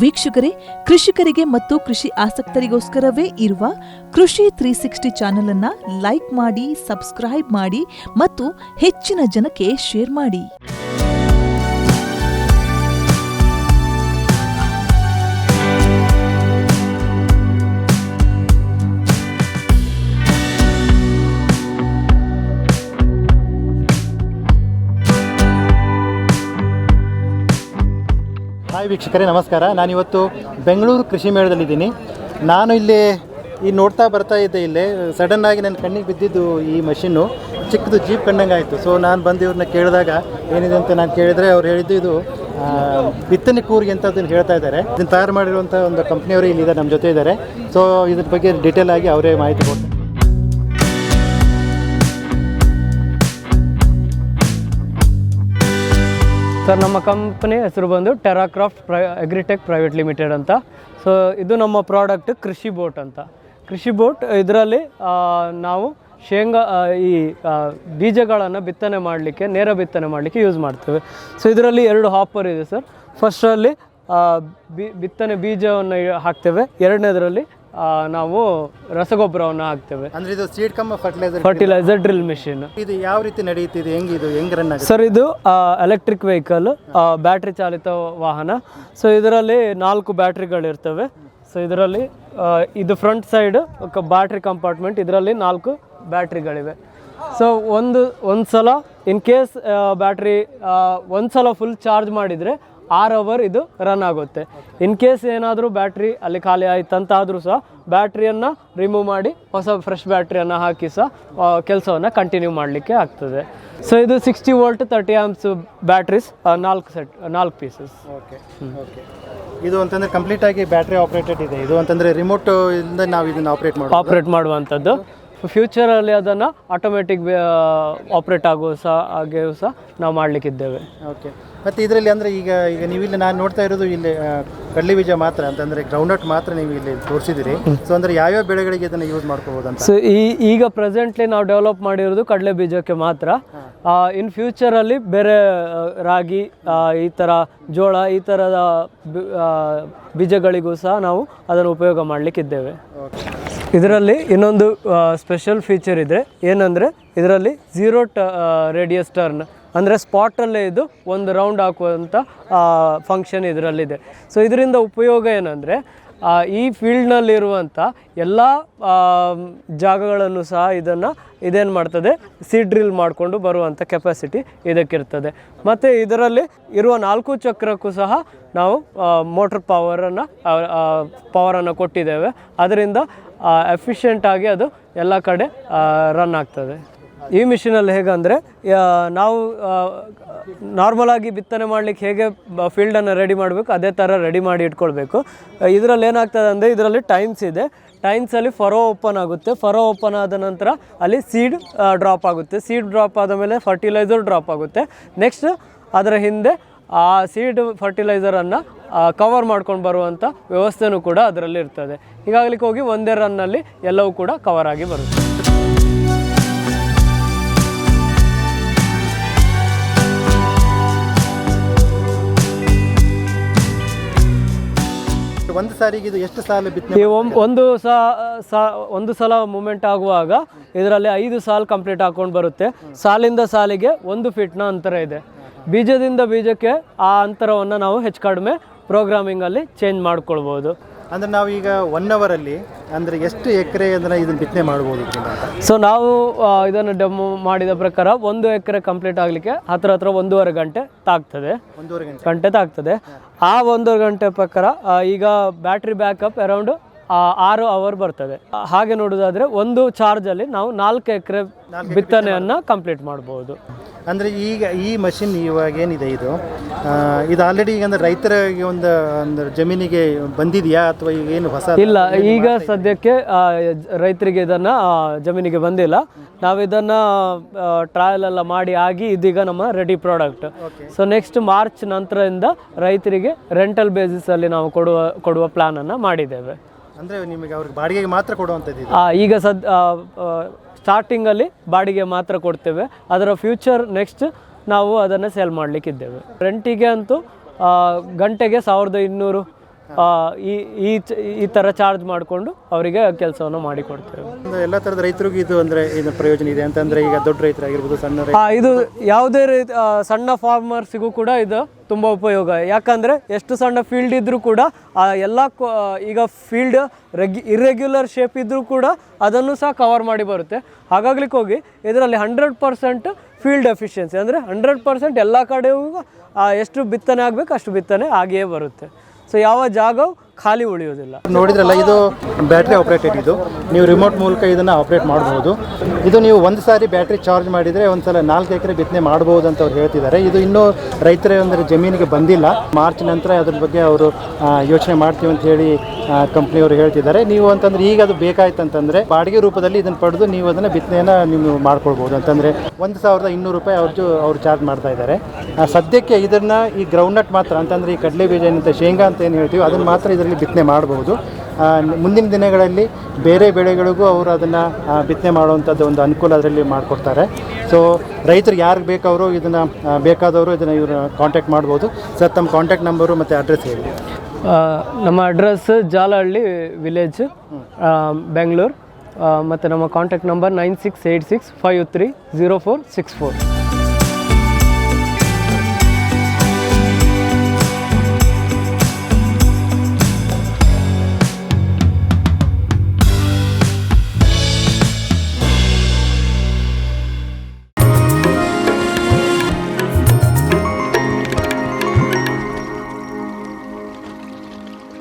ವೀಕ್ಷಕರೇ, ಕೃಷಿಕರಿಗೆ ಮತ್ತು ಕೃಷಿ ಆಸಕ್ತರಿಗೋಸ್ಕರವೇ ಇರುವ ಕೃಷಿ 360 ಚಾನೆಲ್ ಅನ್ನ ಲೈಕ್ ಮಾಡಿ, ಸಬ್ಸ್ಕ್ರೈಬ್ ಮಾಡಿ ಮತ್ತು ಹೆಚ್ಚಿನ ಜನಕ್ಕೆ ಶೇರ್ ಮಾಡಿ. ಹಾಯ್ ವೀಕ್ಷಕರೇ, ನಮಸ್ಕಾರ. ನಾನಿವತ್ತು ಬೆಂಗಳೂರು ಕೃಷಿ ಮೇಳದಲ್ಲಿದ್ದೀನಿ. ನಾನು ಇಲ್ಲಿ ನೋಡ್ತಾ ಬರ್ತಾ ಇದ್ದೆ. ಇಲ್ಲೇ ಸಡನ್ನಾಗಿ ನನ್ನ ಕಣ್ಣಿಗೆ ಬಿದ್ದಿದ್ದು ಈ ಮಷಿನ್ನು ಚಿಕ್ಕದು ಜೀಪ್ ಕಂಡಂಗೆ ಆಯಿತು. ಸೊ ನಾನು ಬಂದು ಇವ್ರನ್ನ ಕೇಳಿದಾಗ ಏನಿದೆ ಅಂತ ನಾನು ಕೇಳಿದರೆ ಅವ್ರು ಹೇಳಿದ್ದು ಇದು ಬಿತ್ತನೆ ಕೂರಿಗೆ ಅಂತ ಅದನ್ನು ಹೇಳ್ತಾ ಇದ್ದಾರೆ. ಇದನ್ನು ತಯಾರು ಮಾಡಿರುವಂಥ ಒಂದು ಕಂಪ್ನಿಯವರು ಇಲ್ಲಿದ್ದಾರೆ, ನಮ್ಮ ಜೊತೆ ಇದ್ದಾರೆ. ಸೊ ಇದ್ರ ಬಗ್ಗೆ ಡೀಟೇಲ್ ಆಗಿ ಅವರೇ ಮಾಹಿತಿ ಕೊಡ್ತಾರೆ. ಸರ್, ನಮ್ಮ ಕಂಪನಿ ಹೆಸರು ಬಂದು ಟೆರಾಕ್ರಾಫ್ಟ್ ಅಗ್ರಿಟೆಕ್ ಪ್ರೈವೇಟ್ ಲಿಮಿಟೆಡ್ ಅಂತ. ಸೊ ಇದು ನಮ್ಮ ಪ್ರಾಡಕ್ಟ್ ಕೃಷಿ ಬೋಟ್ ಅಂತ. ಕೃಷಿ ಬೋಟ್ ಇದರಲ್ಲಿ ನಾವು ಶೇಂಗಾ ಈ ಬೀಜಗಳನ್ನು ಬಿತ್ತನೆ ಮಾಡಲಿಕ್ಕೆ, ನೇರ ಬಿತ್ತನೆ ಮಾಡಲಿಕ್ಕೆ ಯೂಸ್ ಮಾಡ್ತೇವೆ. ಸೊ ಇದರಲ್ಲಿ 2 ಹಾಪರ್ ಇದೆ ಸರ್. ಫಸ್ಟಲ್ಲಿ ಬಿತ್ತನೆ ಬೀಜವನ್ನು ಹಾಕ್ತೇವೆ, ಎರಡನೇದರಲ್ಲಿ ನಾವು ರಸಗೊಬ್ಬರವನ್ನು ಹಾಕ್ತೇವೆ. ಅಂದರೆ ಇದು seed cum fertilizer drill machine. ಇದು ಯಾವ ರೀತಿ ನಡೆಯುತ್ತಿದೆ, ಹೆಂಗೆ ರನ್ ಆಗುತ್ತೆ ಸರ್? ಇದು ಎಲೆಕ್ಟ್ರಿಕ್ ವೆಹಿಕಲ್, ಬ್ಯಾಟ್ರಿ ಚಾಲಿತ ವಾಹನ. ಸೊ ಇದರಲ್ಲಿ 4 ಬ್ಯಾಟ್ರಿಗಳಿರ್ತವೆ. ಸೊ ಇದರಲ್ಲಿ ಇದು ಫ್ರಂಟ್ ಸೈಡ್ ಬ್ಯಾಟ್ರಿ ಕಂಪಾರ್ಟ್ಮೆಂಟ್, ಇದರಲ್ಲಿ 4 ಬ್ಯಾಟ್ರಿಗಳಿವೆ. ಸೊ ಒಂದು ಸಲ ಇನ್ ಕೇಸ್ ಬ್ಯಾಟ್ರಿ ಒಂದು ಸಲ ಫುಲ್ ಚಾರ್ಜ್ ಮಾಡಿದರೆ 6 ಅವರ್ ಇದು ರನ್ ಆಗುತ್ತೆ. ಇನ್ ಕೇಸ್ ಏನಾದರೂ ಬ್ಯಾಟ್ರಿ ಅಲ್ಲಿ ಖಾಲಿ ಆಯ್ತಂತಾದರೂ ಸಹ ಬ್ಯಾಟ್ರಿಯನ್ನು ರಿಮೂವ್ ಮಾಡಿ ಹೊಸ ಫ್ರೆಶ್ ಬ್ಯಾಟ್ರಿಯನ್ನು ಹಾಕಿ ಸಹ ಕೆಲಸವನ್ನು ಕಂಟಿನ್ಯೂ ಮಾಡಲಿಕ್ಕೆ ಆಗ್ತದೆ. ಸೊ ಇದು 60 volt 30 amps batteries, 4 pieces. Okay. ಇದು ಅಂತಂದರೆ ಕಂಪ್ಲೀಟ್ ಆಗಿ ಬ್ಯಾಟ್ರಿ ಆಪ್ರೇಟೆಡ್ ಇದೆ. ಇದು ಅಂತಂದರೆ ರಿಮೋಟ್ ಇಂದ ನಾವು ಇದನ್ನು ಆಪ್ರೇಟ್ ಮಾಡುವಂಥದ್ದು. ಫ್ಯೂಚರಲ್ಲಿ ಅದನ್ನು ಆಟೋಮೆಟಿಕ್ ಆಪ್ರೇಟ್ ಹಾಗೆಯೂ ಸಹ ನಾವು ಮಾಡಲಿಕ್ಕಿದ್ದೇವೆ. ಓಕೆ. ಮತ್ತು ಇದರಲ್ಲಿ ಅಂದರೆ ಈಗ ನೀವಿಲ್ಲಿ ನಾನು ನೋಡ್ತಾ ಇರೋದು ಇಲ್ಲಿ ಕಡಲೆ ಬೀಜ ಮಾತ್ರ ಅಂತಂದರೆ ಗ್ರೌಂಡ್ನಟ್ ಮಾತ್ರ ನೀವು ಇಲ್ಲಿ ತೋರಿಸಿದಿರಿ. ಸೊ ಅಂದರೆ ಯಾವ್ಯಾವ ಬೆಳೆಗಳಿಗೆ ಇದನ್ನು ಯೂಸ್ ಮಾಡ್ಕೋಬೋದು ಅಂತ? ಸೊ ಈಗ ಪ್ರೆಸೆಂಟ್ಲಿ ನಾವು ಡೆವಲಪ್ ಮಾಡಿರೋದು ಕಡಲೆ ಬೀಜಕ್ಕೆ ಮಾತ್ರ. ಇನ್ ಫ್ಯೂಚರಲ್ಲಿ ಬೇರೆ ರಾಗಿ, ಈ ಥರ ಜೋಳ, ಈ ಥರದ ಬೀಜಗಳಿಗೂ ಸಹ ನಾವು ಅದನ್ನು ಉಪಯೋಗ ಮಾಡಲಿಕ್ಕಿದ್ದೇವೆ. ಇದರಲ್ಲಿ ಇನ್ನೊಂದು ಸ್ಪೆಷಲ್ ಫೀಚರ್ ಇದೆ. ಏನಂದರೆ ಇದರಲ್ಲಿ 0 ರೇಡಿಯಸ್ ಟರ್ನ್, ಅಂದರೆ ಸ್ಪಾಟಲ್ಲೇ ಇದು ಒಂದು ರೌಂಡ್ ಹಾಕುವಂಥ ಫಂಕ್ಷನ್ ಇದರಲ್ಲಿದೆ. ಸೊ ಇದರಿಂದ ಉಪಯೋಗ ಏನಂದರೆ ಈ ಫೀಲ್ಡ್ನಲ್ಲಿರುವಂಥ ಎಲ್ಲ ಜಾಗಗಳನ್ನು ಸಹ ಇದೇನು ಮಾಡ್ತದೆ, ಸೀಡ್ ಡ್ರಿಲ್ ಮಾಡಿಕೊಂಡು ಬರುವಂಥ ಕೆಪಾಸಿಟಿ ಇದಕ್ಕಿರ್ತದೆ. ಮತ್ತು ಇದರಲ್ಲಿ ಇರುವ 4 ಚಕ್ರಕ್ಕೂ ಸಹ ನಾವು ಮೋಟ್ರ್ ಪವರನ್ನು ಕೊಟ್ಟಿದ್ದೇವೆ. ಅದರಿಂದ ಎಫಿಷಿಯೆಂಟಾಗಿ ಅದು ಎಲ್ಲ ಕಡೆ ರನ್ ಆಗ್ತದೆ. ಈ ಮಿಷಿನಲ್ಲಿ ಹೇಗಂದರೆ ನಾವು ನಾರ್ಮಲಾಗಿ ಬಿತ್ತನೆ ಮಾಡಲಿಕ್ಕೆ ಹೇಗೆ ಫೀಲ್ಡನ್ನು ರೆಡಿ ಮಾಡಬೇಕು ಅದೇ ಥರ ರೆಡಿ ಮಾಡಿ ಇಟ್ಕೊಳ್ಬೇಕು. ಇದರಲ್ಲಿ ಏನಾಗ್ತದೆ ಅಂದರೆ ಇದರಲ್ಲಿ ಟೈಮ್ಸ್ ಇದೆ. ಟೈಮ್ಸಲ್ಲಿ ಫರೋ ಓಪನ್ ಆಗುತ್ತೆ. ಫರೋ ಓಪನ್ ಆದ ನಂತರ ಅಲ್ಲಿ ಸೀಡ್ ಡ್ರಾಪ್ ಆಗುತ್ತೆ. ಸೀಡ್ ಡ್ರಾಪ್ ಆದ ಮೇಲೆ ಫರ್ಟಿಲೈಸರ್ ಡ್ರಾಪ್ ಆಗುತ್ತೆ. ನೆಕ್ಸ್ಟ್ ಅದರ ಹಿಂದೆ ಆ ಸೀಡ್ ಫರ್ಟಿಲೈಸರನ್ನು ಕವರ್ ಮಾಡ್ಕೊಂಡು ಬರುವಂಥ ವ್ಯವಸ್ಥೆನೂ ಕೂಡ ಅದರಲ್ಲಿ ಇರ್ತದೆ. ಹೀಗಾಗಲಿಕ್ಕೆ ಹೋಗಿ ಒಂದೇ ರನ್ನಲ್ಲಿ ಎಲ್ಲವೂ ಕೂಡ ಕವರ್ ಆಗಿ ಬರುತ್ತೆ. ಒಂದು ಸಾರಿಗೆ ಇದು ಎಷ್ಟು ಸಾಲ ಬಿತ್ತನೆ? ಒಂದು ಸಲ ಮೂಮೆಂಟ್ ಆಗುವಾಗ ಇದರಲ್ಲಿ 5 ಸಾಲು ಕಂಪ್ಲೀಟ್ ಹಾಕೊಂಡು ಬರುತ್ತೆ. ಸಾಲಿಂದ ಸಾಲಿಗೆ 1 ಫೀಟ್ನ ಅಂತರ ಇದೆ. ಬೀಜದಿಂದ ಬೀಜಕ್ಕೆ ಆ ಅಂತರವನ್ನು ನಾವು ಹೆಚ್ಚು ಕಡಿಮೆ ಪ್ರೋಗ್ರಾಮಿಂಗಲ್ಲಿ ಚೇಂಜ್ ಮಾಡ್ಕೊಳ್ಬೋದು. ಅಂದರೆ ನಾವು ಈಗ 1 ಅವರಲ್ಲಿ ಅಂದರೆ ಎಷ್ಟು ಎಕರೆ ಅಂದರೆ ಇದನ್ನು ಬಿತ್ತನೆ ಮಾಡ್ಬೋದು? ಸೊ ನಾವು ಇದನ್ನು ಡೆಮೋ ಮಾಡಿದ ಪ್ರಕಾರ 1 ಎಕರೆ ಕಂಪ್ಲೀಟ್ ಆಗಲಿಕ್ಕೆ ಹತ್ರ 1.5 ಗಂಟೆ ತಾಗ್ತದೆ. 1.5 ಗಂಟೆ ತಾಗ್ತದೆ. ಆ 1 ಗಂಟೆ ಪ್ರಕಾರ ಈಗ ಬ್ಯಾಟ್ರಿ ಬ್ಯಾಕಪ್ ಅರೌಂಡ್ 6 ಅವರ್ ಬರ್ತದೆ. ಹಾಗೆ ನೋಡೋದಾದರೆ ಒಂದು ಚಾರ್ಜಲ್ಲಿ ನಾವು 4 ಎಕರೆ ಬಿತ್ತನೆಯನ್ನು ಕಂಪ್ಲೀಟ್ ಮಾಡ್ಬೋದು. ಅಂದರೆ ಈಗ ಈ ಮಷಿನ್ ಇವಾಗ ಏನಿದೆ ಇದು ಆಲ್ರೆಡಿ ಈಗ ಅಂದರೆ ರೈತರಿಗೆ ಒಂದು ಜಮೀನಿಗೆ ಬಂದಿದೆಯಾ ಅಥವಾ ಈಗ ಏನು ಹೊಸ? ಇಲ್ಲ, ಈಗ ಸದ್ಯಕ್ಕೆ ರೈತರಿಗೆ ಇದನ್ನು ಜಮೀನಿಗೆ ಬಂದಿಲ್ಲ. ನಾವು ಇದನ್ನು ಟ್ರಯಲ್ ಎಲ್ಲ ಮಾಡಿ ಆಗಿ ಇದೀಗ ನಮ್ಮ ready product. So next March ನಂತರದಿಂದ ರೈತರಿಗೆ ರೆಂಟಲ್ ಬೇಸಿಸಲ್ಲಿ ನಾವು ಕೊಡುವ ಪ್ಲಾನನ್ನು ಮಾಡಿದ್ದೇವೆ. ಅಂದರೆ ನಿಮಗೆ ಅವ್ರಿಗೆ ಬಾಡಿಗೆಗೆ ಮಾತ್ರ ಕೊಡುವಂಥದ್ದು? ಈಗ ಸ್ಟಾರ್ಟಿಂಗಲ್ಲಿ ಬಾಡಿಗೆ ಮಾತ್ರ ಕೊಡ್ತೇವೆ. ಅದರ ಫ್ಯೂಚರ್ ನೆಕ್ಸ್ಟ್ ನಾವು ಅದನ್ನು ಸೇಲ್ ಮಾಡಲಿಕ್ಕಿದ್ದೇವೆ. ರೆಂಟಿಗೆ ಅಂತೂ ಗಂಟೆಗೆ 1200 ಈ ಥರ ಚಾರ್ಜ್ ಮಾಡಿಕೊಂಡು ಅವರಿಗೆ ಕೆಲಸವನ್ನು ಮಾಡಿಕೊಡ್ತೇವೆ. ಎಲ್ಲ ಥರದ ರೈತರಿಗೂ ಇದು ಅಂದರೆ ಇದು ಪ್ರಯೋಜನ ಇದೆ ಅಂತಂದರೆ ಈಗ ದೊಡ್ಡ ರೈತರಾಗಿರ್ಬೋದು, ಸಣ್ಣ ಇದು ಯಾವುದೇ ಸಣ್ಣ ಫಾರ್ಮರ್ಸಿಗೂ ಕೂಡ ಇದು ತುಂಬ ಉಪಯೋಗ. ಯಾಕಂದರೆ ಎಷ್ಟು ಸಣ್ಣ ಫೀಲ್ಡ್ ಇದ್ದರೂ ಕೂಡ ಎಲ್ಲ ಈಗ ಫೀಲ್ಡ್ ಇರ್ರೆಗ್ಯುಲರ್ ಶೇಪ್ ಇದ್ದರೂ ಕೂಡ ಅದನ್ನು ಸಹ ಕವರ್ ಮಾಡಿ ಬರುತ್ತೆ. ಹಾಗಾಗ್ಲಿಕ್ಕೆ ಹೋಗಿ ಇದರಲ್ಲಿ 100% ಫೀಲ್ಡ್ ಎಫಿಷಿಯನ್ಸಿ ಅಂದರೆ 100% ಎಲ್ಲ ಕಡೆಯೂ ಎಷ್ಟು ಬಿತ್ತನೆ ಆಗಬೇಕು ಅಷ್ಟು ಬಿತ್ತನೆ ಆಗಿಯೇ ಬರುತ್ತೆ. ಸೊ ಯಾವ ಜಾಗವು ಖಾಲಿ ಉಳಿಯೋದಿಲ್ಲ. ನೋಡಿದ್ರಲ್ಲ, ಇದು ಬ್ಯಾಟ್ರಿ ಆಪ್ರೇಟೆಡ್. ಇದು ನೀವು ರಿಮೋಟ್ ಮೂಲಕ ಇದನ್ನು ಆಪ್ರೇಟ್ ಮಾಡ್ಬೋದು. ಇದು ನೀವು ಒಂದು ಸಾರಿ ಬ್ಯಾಟ್ರಿ ಚಾರ್ಜ್ ಮಾಡಿದರೆ ಒಂದು ಸಲ 4 ಎಕರೆ ಬಿತ್ತನೆ ಮಾಡ್ಬೋದು ಅಂತ ಅವ್ರು ಹೇಳ್ತಿದ್ದಾರೆ. ಇದು ಇನ್ನೂ ರೈತರ ಅಂದರೆ ಜಮೀನಿಗೆ ಬಂದಿಲ್ಲ. ಮಾರ್ಚ್ ನಂತರ ಅದ್ರ ಬಗ್ಗೆ ಅವರು ಯೋಚನೆ ಮಾಡ್ತೀವಿ ಅಂತ ಹೇಳಿ ಕಂಪ್ನಿಯವರು ಹೇಳ್ತಿದ್ದಾರೆ. ನೀವು ಅಂತಂದರೆ ಈಗ ಅದು ಬೇಕಾಯ್ತು ಅಂತಂದರೆ ಬಾಡಿಗೆ ರೂಪದಲ್ಲಿ ಇದನ್ನು ಪಡೆದು ನೀವು ಅದನ್ನು ಬಿತ್ತನೆಯನ್ನು ನೀವು ಮಾಡ್ಕೊಳ್ಬೋದು. ಅಂತಂದರೆ 1,200 ರೂಪಾಯಿ ಅವ್ರು ಚಾರ್ಜ್ ಮಾಡ್ತಾ ಇದ್ದಾರೆ. ಸದ್ಯಕ್ಕೆ ಇದನ್ನು ಈ ಗ್ರೌಂಡ್ನಟ್ ಮಾತ್ರ ಅಂತಂದರೆ ಈ ಕಡಲೆ ಬೀಜ ಏನಂತ ಶೇಂಗಾ ಅಂತ ಏನು ಹೇಳ್ತೀವಿ ಅದನ್ನು ಮಾತ್ರ ಇದರಲ್ಲಿ ಬಿತ್ತನೆ ಮಾಡಬಹುದು. ಮುಂದಿನ ದಿನಗಳಲ್ಲಿ ಬೇರೆ ಬೆಳೆಗಳಿಗೂ ಅವರು ಅದನ್ನು ಬಿತ್ತನೆ ಮಾಡುವಂಥದ್ದು ಒಂದು ಅನುಕೂಲ ಅದರಲ್ಲಿ ಮಾಡಿಕೊಡ್ತಾರೆ. ಸೊ ರೈತರು ಯಾರಿಗೆ ಬೇಕಾದರೂ ಇದನ್ನು ಬೇಕಾದವರು ಇದನ್ನು ಇವರು ಕಾಂಟ್ಯಾಕ್ಟ್ ಮಾಡ್ಬೋದು. ಸರ್, ತಮ್ಮ ಕಾಂಟ್ಯಾಕ್ಟ್ ನಂಬರು ಮತ್ತು ಅಡ್ರೆಸ್ ಹೇಳಿ. ನಮ್ಮ ಅಡ್ರೆಸ್ ಜಾಲಹಳ್ಳಿ ವಿಲೇಜ್, ಬೆಂಗಳೂರು. ಮತ್ತು ನಮ್ಮ ಕಾಂಟ್ಯಾಕ್ಟ್ ನಂಬರ್ 9686530464.